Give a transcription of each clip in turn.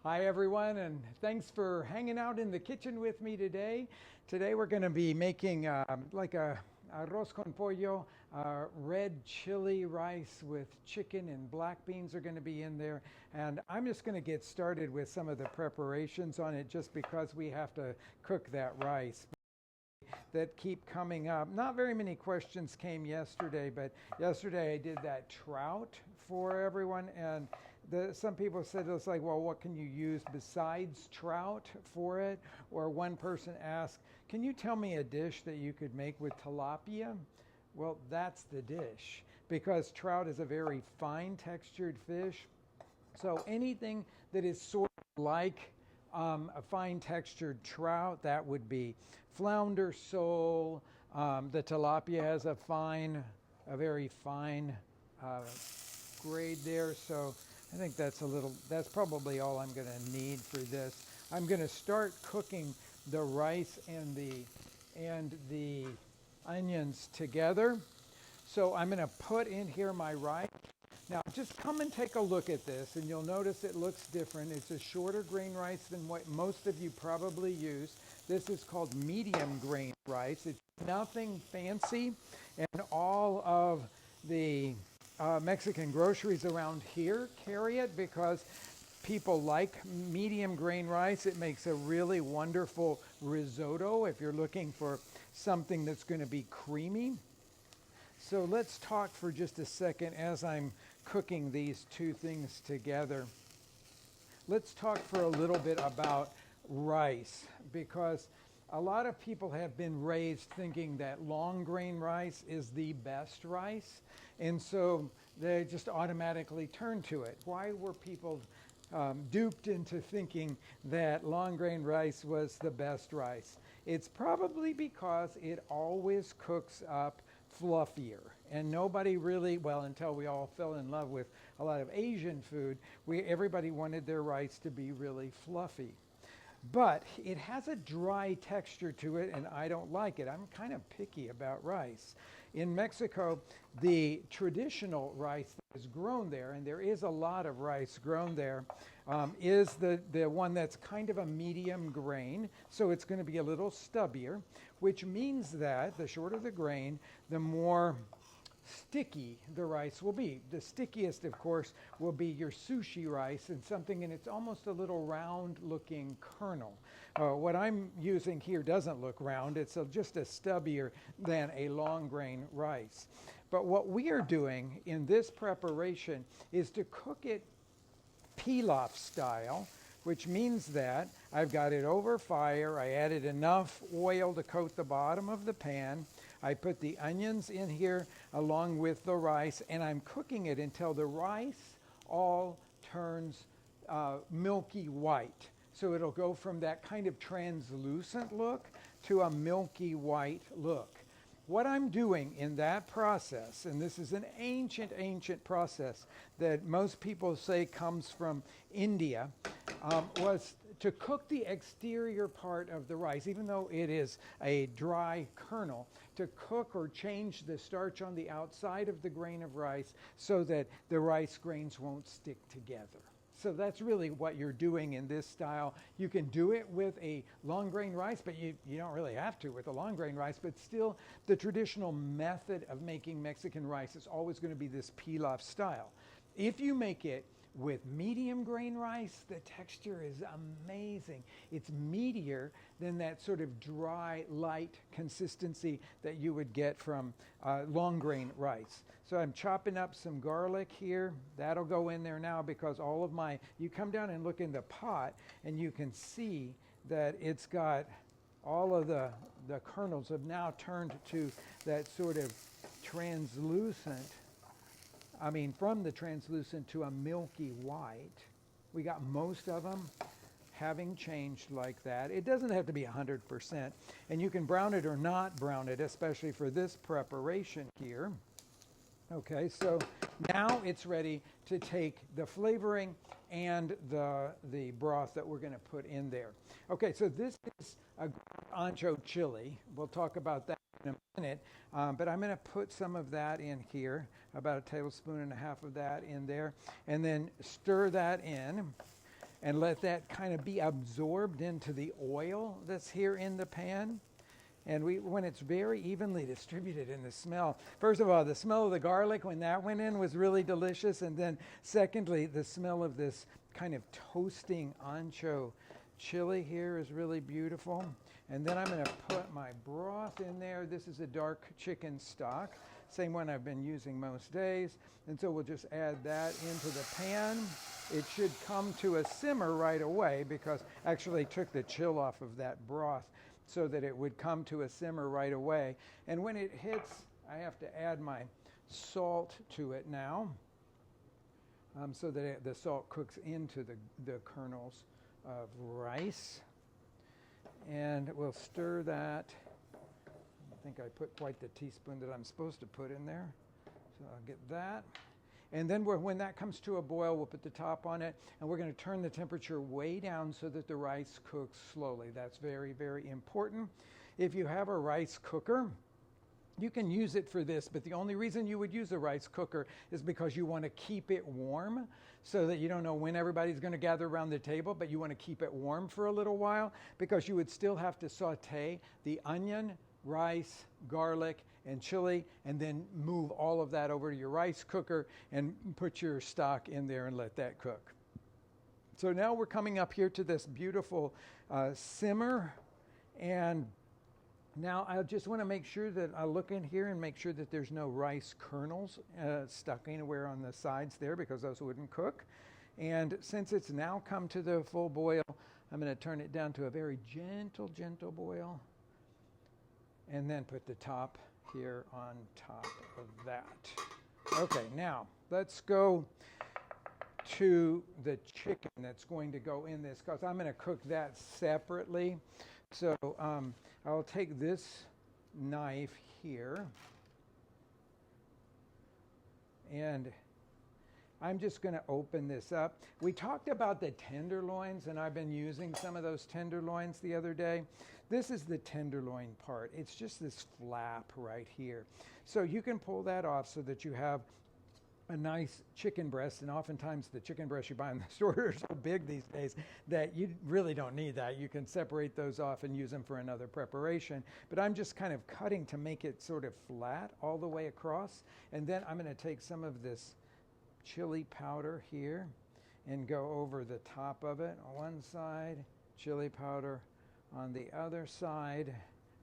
Hi everyone, and thanks for hanging out in the kitchen with me today. Today we're going to be making like a arroz con pollo, red chili rice with chicken and black beans are going to be in there. And I'm just going to get started with some of the preparations on it just because we have to cook that rice that keep coming up. Not very many questions came yesterday, but yesterday I did that trout for everyone, and some people said it's like, well, what can you use besides trout for it? Or one person asked, can you tell me a dish that you could make with tilapia? Well, that's the dish because trout is a very fine textured fish. So anything that is sort of like a fine textured trout, that would be flounder sole. The tilapia has a very fine grade there. So I think that's probably all I'm going to need for this. I'm going to start cooking the rice and the onions together. So I'm going to put in here my rice. Now, just come and take a look at this, and you'll notice it looks different. It's a shorter grain rice than what most of you probably use. This is called medium grain rice. It's nothing fancy, and all of the Mexican groceries around here carry it because people like medium grain rice. It makes a really wonderful risotto if you're looking for something that's going to be creamy. So let's talk for just a second as I'm cooking these two things together. Let's talk for a little bit about rice because a lot of people have been raised thinking that long grain rice is the best rice, and so they just automatically turn to it. Why were people duped into thinking that long grain rice was the best rice? It's probably because it always cooks up fluffier, and nobody really, well, until we all fell in love with a lot of Asian food, everybody wanted their rice to be really fluffy. But it has a dry texture to it, and I don't like it. I'm kind of picky about rice. In Mexico, the traditional rice that is grown there, and there is a lot of rice grown there, is the one that's kind of a medium grain. So it's going to be a little stubbier, which means that the shorter the grain, the more sticky the rice will be. The stickiest, of course, will be your sushi rice and it's almost a little round looking kernel. What I'm using here doesn't look round. It's just a stubbier than a long grain rice. But what we are doing in this preparation is to cook it pilaf style, which means that I've got it over fire. I added enough oil to coat the bottom of the pan. I put the onions in here along with the rice, and I'm cooking it until the rice all turns milky white. So it'll go from that kind of translucent look to a milky white look. What I'm doing in that process, and this is an ancient process that most people say comes from India, was to cook the exterior part of the rice, even though it is a dry kernel, to cook or change the starch on the outside of the grain of rice so that the rice grains won't stick together. So that's really what you're doing in this style. You can do it with a long grain rice, but you don't really have to with a long grain rice. But still, the traditional method of making Mexican rice is always going to be this pilaf style. If you make it with medium grain rice, the texture is amazing. It's meatier than that sort of dry, light consistency that you would get from long grain rice. So I'm chopping up some garlic here. That'll go in there now because you come down and look in the pot and you can see that it's got all of the kernels have now turned to that sort of translucent, from the translucent to a milky white. We got most of them having changed like that. It doesn't have to be 100%, and you can brown it or not brown it, especially for this preparation here. Okay, so now it's ready to take the flavoring and the broth that we're going to put in there. Okay, so this is a ancho chili. We'll talk about that in a minute, but I'm going to put some of that in here, about 1.5 tablespoons of that in there, and then stir that in. and let that kind of be absorbed into the oil that's here in the pan. And when it's very evenly distributed in the smell, first of all, the smell of the garlic when that went in was really delicious. And then secondly, the smell of this kind of toasting ancho chili here is really beautiful. And then I'm going to put my broth in there. This is a dark chicken stock, same one I've been using most days. And so we'll just add that into the pan. It should come to a simmer right away because actually took the chill off of that broth so that it would come to a simmer right away. And when it hits, I have to add my salt to it now so that the salt cooks into the kernels of rice. And we'll stir that. I think I put quite the teaspoon that I'm supposed to put in there. So I'll get that. And then when that comes to a boil, we'll put the top on it, and we're going to turn the temperature way down so that the rice cooks slowly. That's very, very important. If you have a rice cooker, you can use it for this, but the only reason you would use a rice cooker is because you want to keep it warm so that you don't know when everybody's going to gather around the table, but you want to keep it warm for a little while because you would still have to saute the onion, rice, garlic, and chili, and then move all of that over to your rice cooker and put your stock in there and let that cook. So now we're coming up here to this beautiful simmer, and now I just want to make sure that I look in here and make sure that there's no rice kernels stuck anywhere on the sides there because those wouldn't cook. And since it's now come to the full boil, I'm going to turn it down to a very gentle boil and then put the top here on top of that. Okay, now let's go to the chicken that's going to go in this because I'm going to cook that separately. So I'll take this knife here and I'm just going to open this up. We talked about the tenderloins, and I've been using some of those tenderloins the other day. This is the tenderloin part. It's just this flap right here. So you can pull that off so that you have a nice chicken breast, and oftentimes the chicken breasts you buy in the store are so big these days that you really don't need that. You can separate those off and use them for another preparation. But I'm just kind of cutting to make it sort of flat all the way across. And then I'm going to take some of this chili powder here and go over the top of it on one side, chili powder on the other side.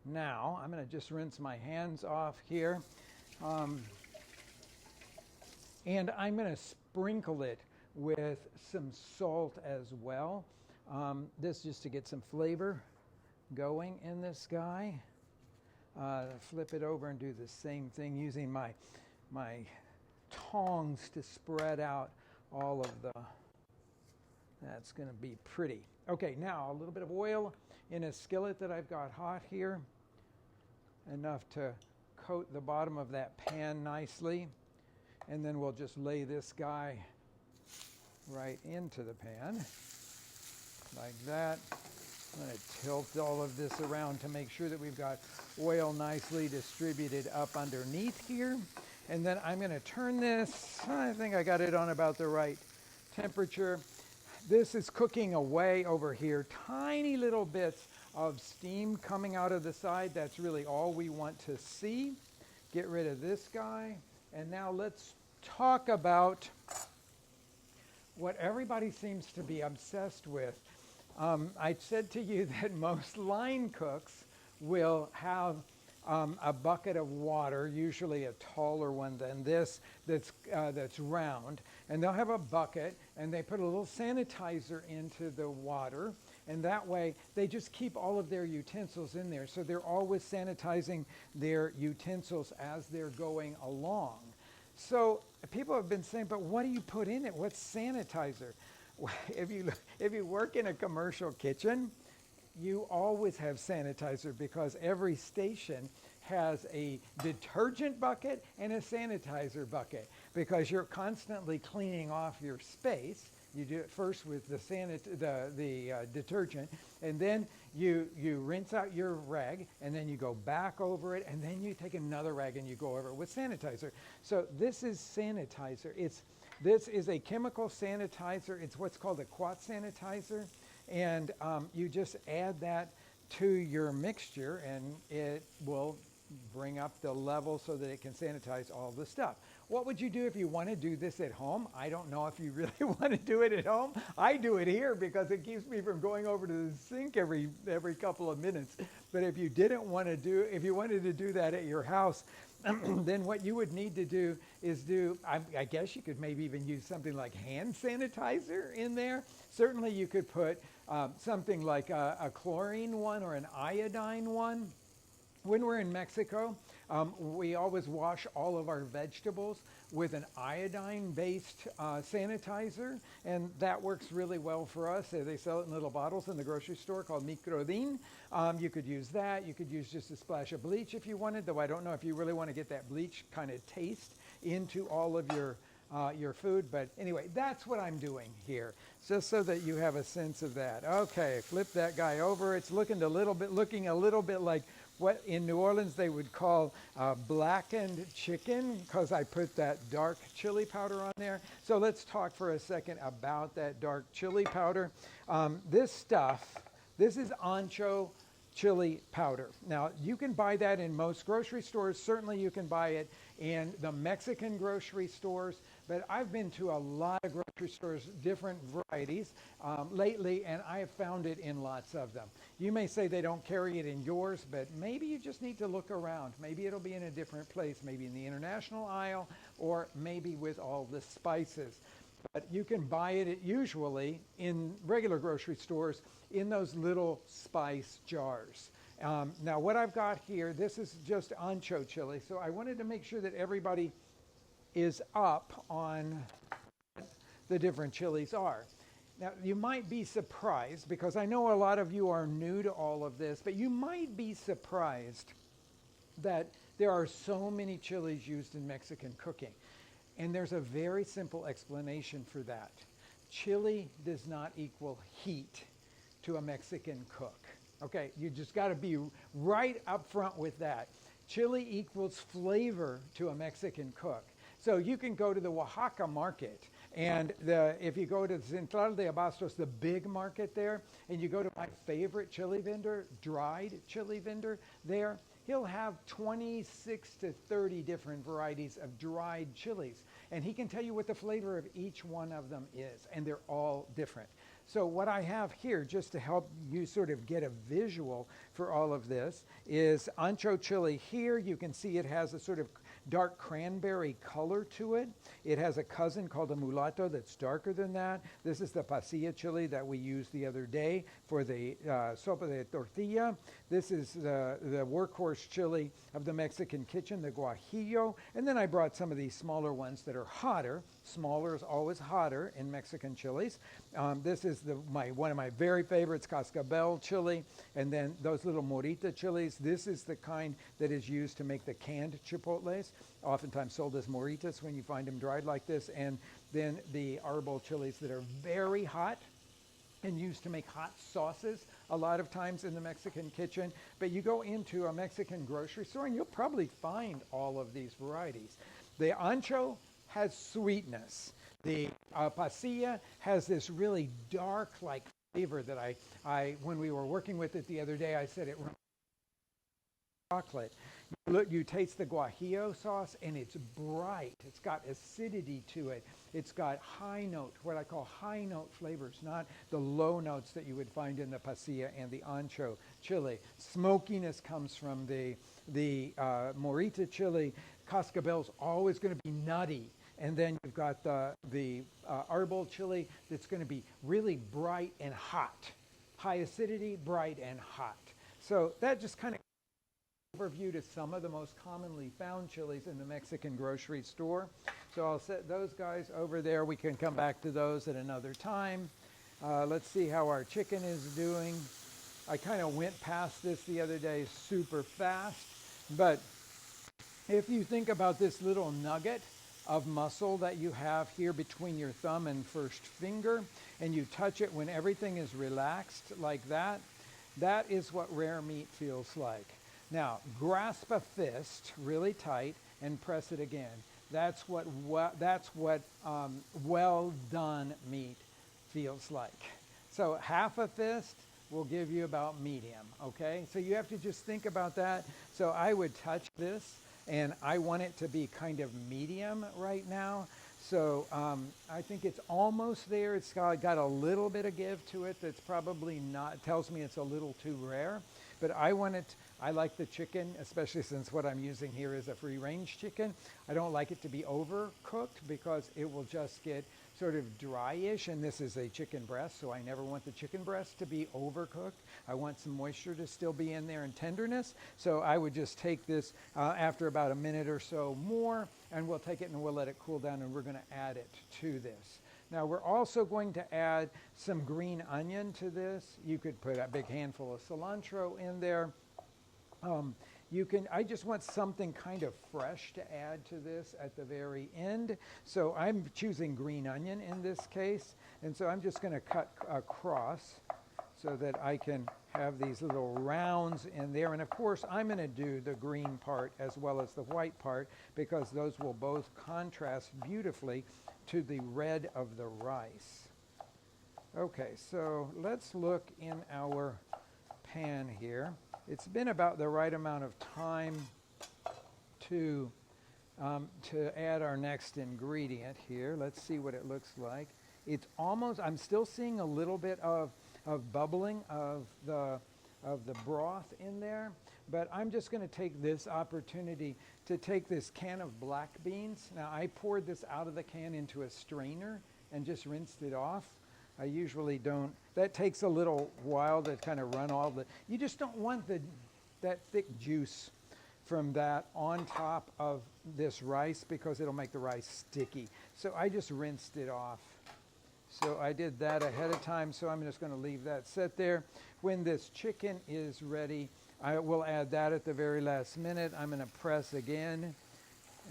Now I'm going to just rinse my hands off here, and I'm going to sprinkle it with some salt as well. This just to get some flavor going in this guy. Flip it over and do the same thing using my tongs to spread out all of the, that's going to be pretty. Okay, now a little bit of oil in a skillet that I've got hot here, enough to coat the bottom of that pan nicely, and then we'll just lay this guy right into the pan like that. I'm going to tilt all of this around to make sure that we've got oil nicely distributed up underneath here. And then I'm going to turn this, I think I got it on about the right temperature. This is cooking away over here. Tiny little bits of steam coming out of the side. That's really all we want to see. Get rid of this guy. And now let's talk about what everybody seems to be obsessed with. I said to you that most line cooks will have a bucket of water, usually a taller one than this, that's round, and they'll have a bucket and they put a little sanitizer into the water, and that way they just keep all of their utensils in there, so they're always sanitizing their utensils as they're going along. So people have been saying, but what do you put in it? What's sanitizer? If you work in a commercial kitchen, you always have sanitizer because every station has a detergent bucket and a sanitizer bucket because you're constantly cleaning off your space. You do it first with the detergent, and then you rinse out your rag, and then you go back over it, and then you take another rag and you go over it with sanitizer. So this is sanitizer. This is a chemical sanitizer. It's what's called a quat sanitizer. And you just add that to your mixture and it will bring up the level so that it can sanitize all the stuff. What would you do if you want to do this at home? I don't know if you really want to do it at home. I do it here because it keeps me from going over to the sink every couple of minutes. But if you didn't want to do, if you wanted to do that at your house, then what you would need to do is I guess you could maybe even use something like hand sanitizer in there. Certainly you could put something like a chlorine one or an iodine one. When we're in Mexico, we always wash all of our vegetables with an iodine-based sanitizer, and that works really well for us. They sell it in little bottles in the grocery store called Microdin. You could use that. You could use just a splash of bleach if you wanted, though I don't know if you really want to get that bleach kind of taste into all of your food. But anyway, that's what I'm doing here, just so that you have a sense of that. Okay, flip that guy over. It's looking a little bit like what in New Orleans they would call blackened chicken, because I put that dark chili powder on there. So let's talk for a second about that dark chili powder. This is Ancho chili powder. Now, you can buy that in most grocery stores. Certainly you can buy it in the Mexican grocery stores, but I've been to a lot of grocery stores, different varieties lately, and I have found it in lots of them. You may say they don't carry it in yours, but maybe you just need to look around. Maybe it'll be in a different place, maybe in the international aisle, or maybe with all the spices. But you can buy it usually in regular grocery stores in those little spice jars. Now what I've got here, this is just ancho chili, so I wanted to make sure that everybody is up on the different chilies are. Now you might be surprised, because I know a lot of you are new to all of this, but you might be surprised that there are so many chilies used in Mexican cooking. And there's a very simple explanation for that. Chili does not equal heat to a Mexican cook. Okay, you just got to be right up front with that. Chili equals flavor to a Mexican cook. So you can go to the Oaxaca market, and if you go to Central de Abastos, the big market there, and you go to my favorite chili vendor, dried chili vendor there, he'll have 26 to 30 different varieties of dried chilies. And he can tell you what the flavor of each one of them is, and they're all different. So what I have here, just to help you sort of get a visual for all of this, is ancho chili. Here you can see it has a sort of dark cranberry color to it. It has a cousin called a mulatto that's darker than that. This is the pasilla chili that we used the other day for the sopa de tortilla. This is the workhorse chili of the Mexican kitchen, the guajillo. And then I brought some of these smaller ones that are hotter. Smaller is always hotter in Mexican chilies. This is one of my very favorites, cascabel chili. And then those little morita chilies. This is the kind that is used to make the canned chipotles, oftentimes sold as moritas when you find them dried like this. And then the arbol chilies that are very hot and used to make hot sauces a lot of times in the Mexican kitchen. But you go into a Mexican grocery store and you'll probably find all of these varieties. The ancho has sweetness. The pasilla has this really dark like flavor that I when we were working with it the other day, I said it reminds me of chocolate. You taste the guajillo sauce and it's bright. It's got acidity to it. It's got high note, what I call high note flavors, not the low notes that you would find in the pasilla and the ancho chili. Smokiness comes from the morita chili. Cascabel's always going to be nutty. And then you've got the arbol chili that's going to be really bright and hot. High acidity, bright and hot. So that just kind of overview to some of the most commonly found chilies in the Mexican grocery store. So I'll set those guys over there. We can come back to those at another time. Let's see how our chicken is doing. I kind of went past this the other day super fast, but if you think about this little nugget of muscle that you have here between your thumb and first finger, and you touch it when everything is relaxed like that, that is what rare meat feels like. Now, grasp a fist really tight and press it again. That's what well done meat feels like. So half a fist will give you about medium, okay? So you have to just think about that. So I would touch this, and I want it to be kind of medium right now. So I think it's almost there. It's got a little bit of give to it that's probably not, it tells me it's a little too rare. But I like the chicken, especially since what I'm using here is a free-range chicken. I don't like it to be overcooked because it will just get sort of dryish, and this is a chicken breast, so I never want the chicken breast to be overcooked. I want some moisture to still be in there and tenderness. So I would just take this after about a minute or so more, and we'll take it and we'll let it cool down, and we're going to add it to this. Now we're also going to add some green onion to this. You could put a big handful of cilantro in there. I just want something kind of fresh to add to this at the very end. So I'm choosing green onion in this case. And so I'm just going to cut across so that I can have these little rounds in there. And of course, I'm going to do the green part as well as the white part because those will both contrast beautifully to the red of the rice. Okay, so let's look in our pan here. It's been about the right amount of time to add our next ingredient here. Let's see what it looks like. It's almost, I'm still seeing a little bit of bubbling of the broth in there, but I'm just going to take this opportunity to take this can of black beans. Now I poured this out of the can into a strainer and just rinsed it off. I usually don't. That takes a little while to kind of run all the, you just don't want that thick juice from that on top of this rice because it'll make the rice sticky. So I just rinsed it off. So I did that ahead of time, so I'm just going to leave that set there. When this chicken is ready, I will add that at the very last minute. I'm going to press again,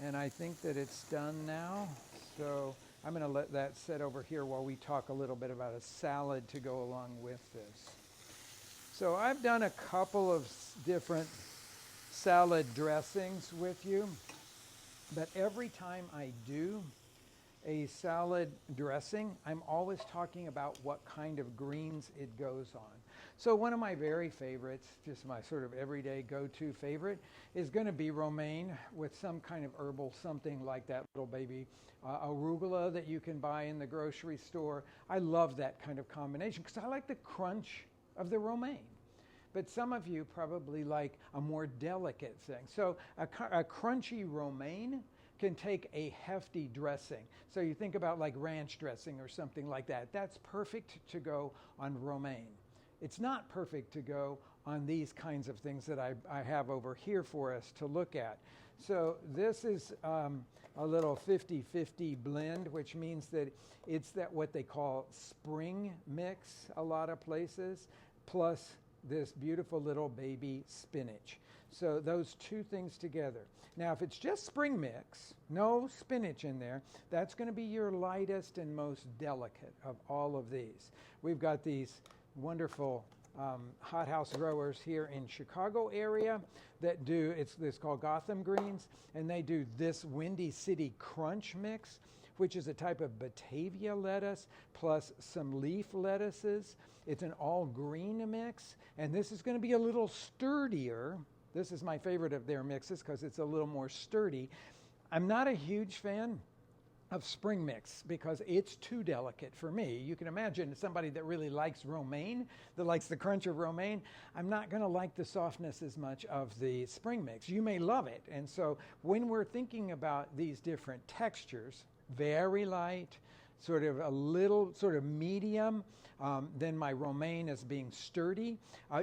and I think that it's done now. So I'm going to let that sit over here while we talk a little bit about a salad to go along with this. So I've done a couple of different salad dressings with you, but every time I do a salad dressing, I'm always talking about what kind of greens it goes on. So one of my very favorites, just my sort of everyday go-to favorite, is going to be romaine with some kind of herbal, something like that little baby arugula that you can buy in the grocery store. I love that kind of combination because I like the crunch of the romaine. But some of you probably like a more delicate thing. So a crunchy romaine can take a hefty dressing. So you think about like ranch dressing or something like that. That's perfect to go on romaine. It's not perfect to go on these kinds of things that I have over here for us to look at. So this is a little 50-50 blend, which means that it's that what they call spring mix a lot of places, plus this beautiful little baby spinach. So those two things together. Now, if it's just spring mix, no spinach in there, that's going to be your lightest and most delicate of all of these. We've got these wonderful hothouse growers here in Chicago area that do, it's called Gotham Greens, and they do this Windy City Crunch mix, which is a type of Batavia lettuce plus some leaf lettuces. It's an all green mix, and this is going to be a little sturdier. This is my favorite of their mixes because it's a little more sturdy. I'm not a huge fan of spring mix because it's too delicate for me. You can imagine somebody that really likes romaine, that likes the crunch of romaine, I'm not going to like the softness as much of the spring mix. You may love it. And so when we're thinking about these different textures, very light, sort of a little sort of medium, then my romaine is being sturdy.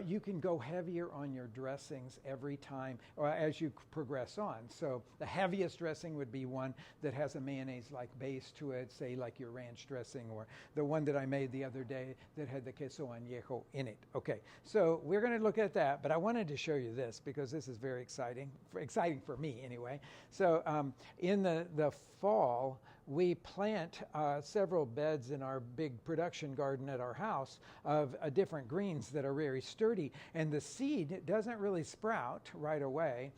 You can go heavier on your dressings every time as you progress on. So the heaviest dressing would be one that has a mayonnaise-like base to it, say like your ranch dressing, or the one that I made the other day that had the queso añejo in it. Okay, so we're going to look at that, but I wanted to show you this because this is very exciting for me anyway. So in the fall, we plant several beds in our big production garden at our house of different greens that are very sturdy. And the seed doesn't really sprout right away.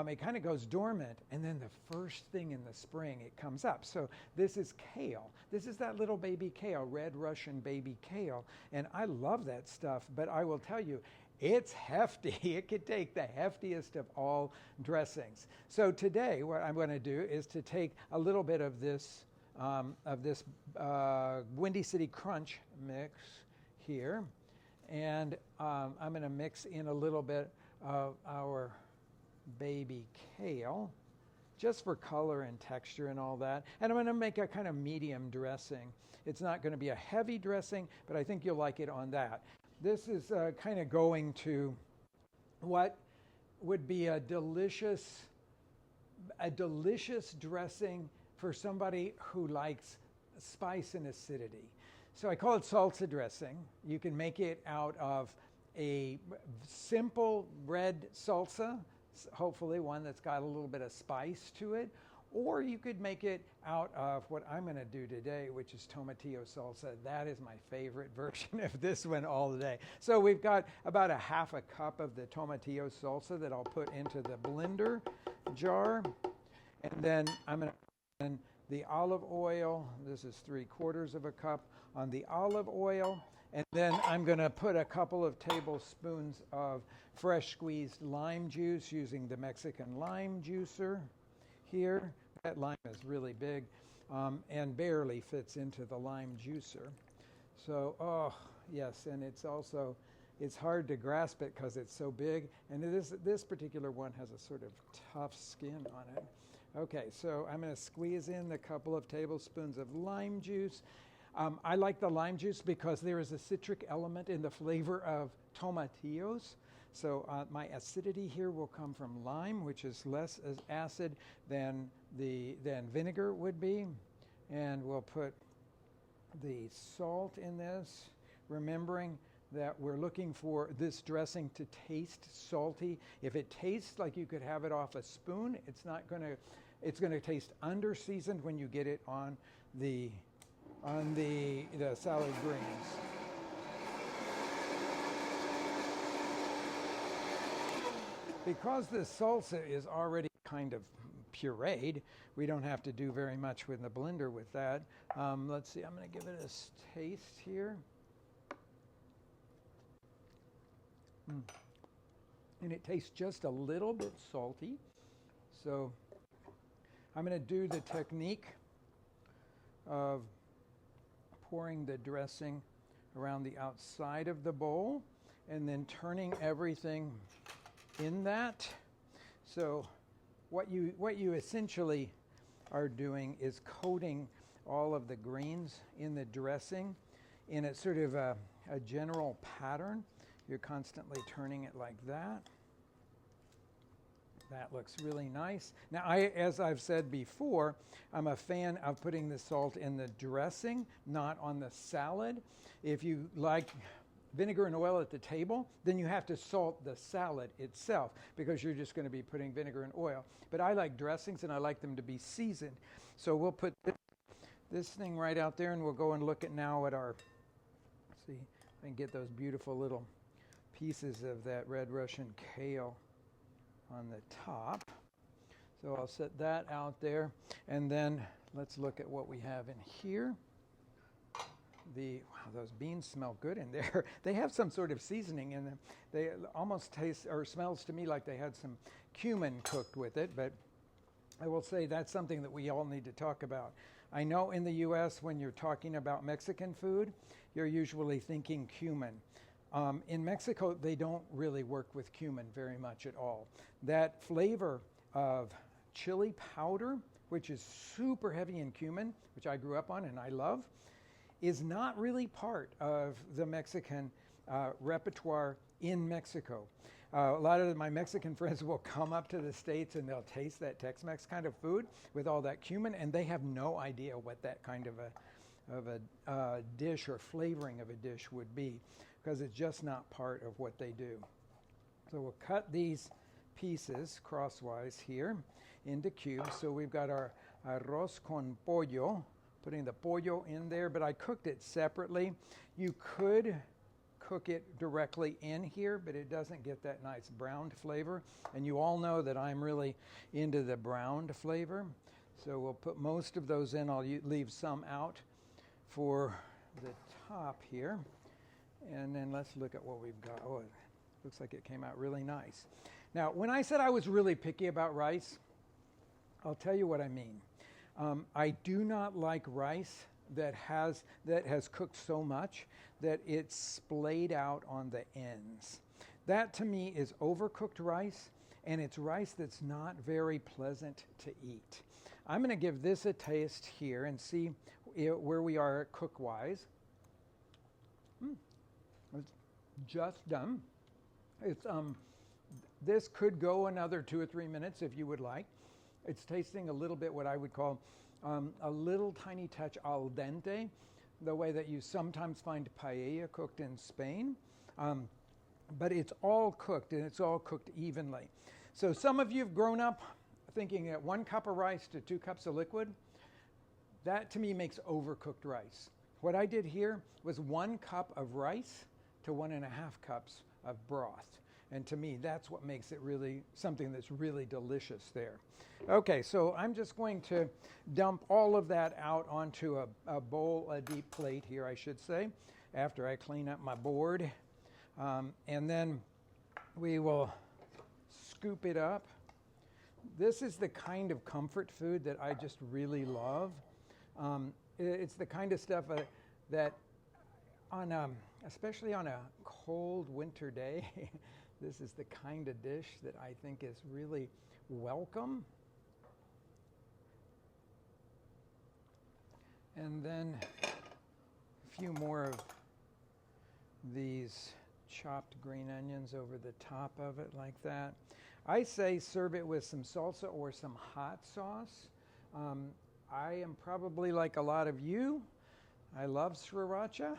It kind of goes dormant, and then the first thing in the spring it comes up. So this is kale. This is that little baby kale, red Russian baby kale. And I love that stuff, but I will tell you, it's hefty. It could take the heftiest of all dressings. So today, what I'm going to do is to take a little bit of this Windy City Crunch mix here, and I'm going to mix in a little bit of our baby kale, just for color and texture and all that. And I'm going to make a kind of medium dressing. It's not going to be a heavy dressing, but I think you'll like it on that. This is kind of going to what would be a delicious dressing for somebody who likes spice and acidity. So I call it salsa dressing. You can make it out of a simple red salsa, hopefully one that's got a little bit of spice to it, or you could make it out of what I'm going to do today, which is Tomatillo Salsa. That is my favorite version of this one all day. So we've got about a half a cup of the Tomatillo Salsa that I'll put into the blender jar. And then I'm going to put in the olive oil. This is 3/4 of a cup on the olive oil. And then I'm going to put a couple of tablespoons of fresh squeezed lime juice using the Mexican lime juicer here. That lime is really big and barely fits into the lime juicer. So, oh, yes, and it's hard to grasp it because it's so big. And this particular one has a sort of tough skin on it. Okay, so I'm going to squeeze in a couple of tablespoons of lime juice. I like the lime juice because there is a citric element in the flavor of tomatillos. So my acidity here will come from lime, which is less as acid than vinegar would be. And we'll put the salt in this, remembering that we're looking for this dressing to taste salty. If it tastes like you could have it off a spoon, it's going to taste under-seasoned when you get it on the salad greens. Because the salsa is already kind of pureed, we don't have to do very much with the blender with that. Let's see, I'm going to give it a taste here. And it tastes just a little bit salty. So I'm going to do the technique of pouring the dressing around the outside of the bowl and then turning everything in that. So what you essentially are doing is coating all of the greens in the dressing in a sort of a general pattern. You're constantly turning it like that. That looks really nice. Now, as I've said before, I'm a fan of putting the salt in the dressing, not on the salad. If you like vinegar and oil at the table, then you have to salt the salad itself because you're just going to be putting vinegar and oil. But I like dressings and I like them to be seasoned. So we'll put this thing right out there and we'll go and look at now at our, let's see if I can get those beautiful little pieces of that red Russian kale on the top. So I'll set that out there, and then let's look at what we have in here. Wow, those beans smell good in there. They have some sort of seasoning in them. They almost taste or smells to me like they had some cumin cooked with it, but I will say that's something that we all need to talk about. I know in the U.S. when you're talking about Mexican food, you're usually thinking cumin. In Mexico, they don't really work with cumin very much at all. That flavor of chili powder, which is super heavy in cumin, which I grew up on and I love, is not really part of the Mexican repertoire in Mexico. A lot of my Mexican friends will come up to the States and they'll taste that Tex-Mex kind of food with all that cumin, and they have no idea what that kind of a dish or flavoring of a dish would be, because it's just not part of what they do. So we'll cut these pieces crosswise here into cubes. So we've got our arroz con pollo, putting the pollo in there, but I cooked it separately. You could cook it directly in here, but it doesn't get that nice browned flavor. And you all know that I'm really into the browned flavor. So we'll put most of those in. I'll leave some out for the top here. And then let's look at what we've got. Oh, it looks like it came out really nice. Now, when I said I was really picky about rice, I'll tell you what I mean. I do not like rice that has cooked so much that it's splayed out on the ends. That to me is overcooked rice, and it's rice that's not very pleasant to eat. I'm going to give this a taste here and see where we are cook-wise. It's just done. It's this could go another 2 or 3 minutes if you would like. It's tasting a little bit what I would call a little tiny touch al dente, the way that you sometimes find paella cooked in Spain. But it's all cooked, and it's all cooked evenly. So some of you have grown up thinking that 1 cup of rice to 2 cups of liquid. That to me makes overcooked rice. What I did here was 1 cup of rice to 1.5 cups of broth. And to me, that's what makes it really something that's really delicious there. Okay, so I'm just going to dump all of that out onto a bowl, a deep plate here, I should say, after I clean up my board. And then we will scoop it up. This is the kind of comfort food that I just really love. It's the kind of stuff that especially on a cold winter day, this is the kind of dish that I think is really welcome. And then a few more of these chopped green onions over the top of it like that. I say serve it with some salsa or some hot sauce. I am probably like a lot of you. I love sriracha.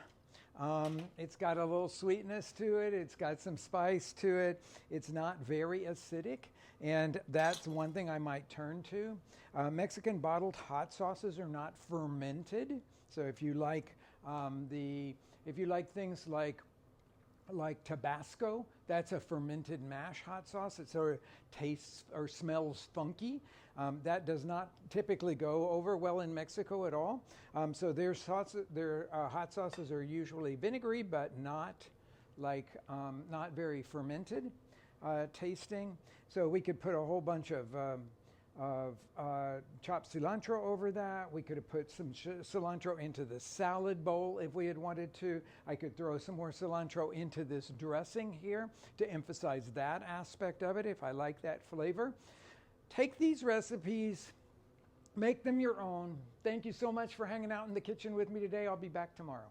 It's got a little sweetness to it. It's got some spice to it. It's not very acidic, and that's one thing I might turn to. Mexican bottled hot sauces are not fermented, so if you like things like Tabasco, that's a fermented mash hot sauce. It sort of tastes or smells funky. That does not typically go over well in Mexico at all. So their hot sauces are usually vinegary, but not very fermented tasting. So we could put a whole bunch of chopped cilantro over that. We could have put some cilantro into the salad bowl if we had wanted to. I could throw some more cilantro into this dressing here to emphasize that aspect of it if I like that flavor. Take these recipes, make them your own. Thank you so much for hanging out in the kitchen with me today. I'll be back tomorrow.